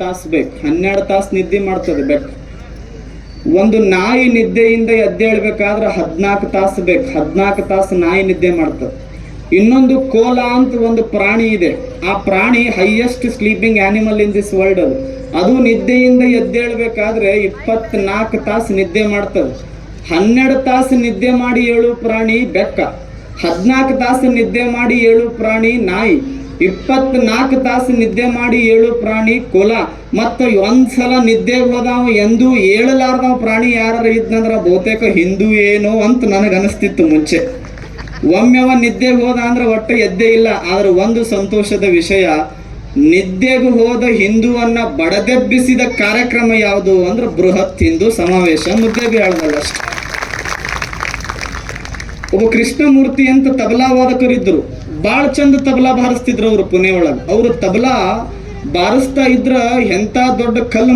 ತಾಸು ಬೇಕು, 12 ತಾಸು ನಿದ್ದೆ ಮಾಡ್ತದೆ ಬೆಕ್ಕ. ಒಂದು ನಾಯಿ ನಿದ್ದೆಯಿಂದ ಎದ್ದೇಳ್ಬೇಕಾದ್ರೆ 14 ತಾಸು ಬೇಕು, 14 ತಾಸು ನಾಯಿ ನಿದ್ದೆ ಮಾಡ್ತದೆ. ಇನ್ನೊಂದು ಕೋಲ ಅಂತ ಒಂದು ಪ್ರಾಣಿ ಇದೆ, ಆ ಪ್ರಾಣಿ highest sleeping animal in this world. ಅದು ನಿದ್ದೆಯಿಂದ ಎದ್ದೇಳ್ಬೇಕಾದ್ರೆ 24 ತಾಸು ನಿದ್ದೆ ಮಾಡ್ತದೆ. 12 ತಾಸು ನಿದ್ದೆ ಮಾಡಿ ಏಳು ಪ್ರಾಣಿ ಬೆಕ್ಕ, 14 ತಾಸು ನಿದ್ದೆ ಮಾಡಿ ಏಳು ಪ್ರಾಣಿ ನಾಯಿ, 24 ತಾಸು ನಿದ್ದೆ ಮಾಡಿ ಏಳು ಪ್ರಾಣಿ ಕೊಲ. ಮತ್ತು ಒಂದ್ಸಲ ನಿದ್ದೆ ಹೋದವ ಎಂದೂ ಏಳಲಾರ್ದವ ಪ್ರಾಣಿ ಯಾರು ಇದ್ನಂದ್ರ ಬಹುತೇಕ ಹಿಂದೂ ಏನೋ ಅಂತ ನನಗನಿಸ್ತಿತ್ತು ಮುಂಚೆ. ಒಮ್ಮೆವ ನಿದ್ದೆಗೆ ಹೋದ ಅಂದ್ರೆ ಒಟ್ಟು ಎದ್ದೇ ಇಲ್ಲ. ಆದ್ರೆ ಒಂದು ಸಂತೋಷದ ವಿಷಯ, ನಿದ್ದೆಗೆ ಹೋದ ಹಿಂದೂವನ್ನ ಬಡದೆಬ್ಬಿಸಿದ ಕಾರ್ಯಕ್ರಮ ಯಾವುದು ಅಂದ್ರೆ ಬೃಹತ್ ಹಿಂದೂ ಸಮಾವೇಶ. ಮುದ್ದೆಗೆ ಹೇಳದಲ್ಲ ಅಷ್ಟೆ. ಒಬ್ಬ ಕೃಷ್ಣಮೂರ್ತಿ ಅಂತ ತಬಲಾ ವಾದಕರಿದ್ರು, ಭಾಳ ಚಂದ ತಬಲಾ ಬಾರಿಸ್ತಿದ್ರು ಅವರು ಪುಣೆ ಒಳಗೆ. ಅವರು ತಬಲಾ ಬಾರಿಸ್ತಾ ಇದ್ರ ಎಂತ ದೊಡ್ಡ ಕಲ್ಲು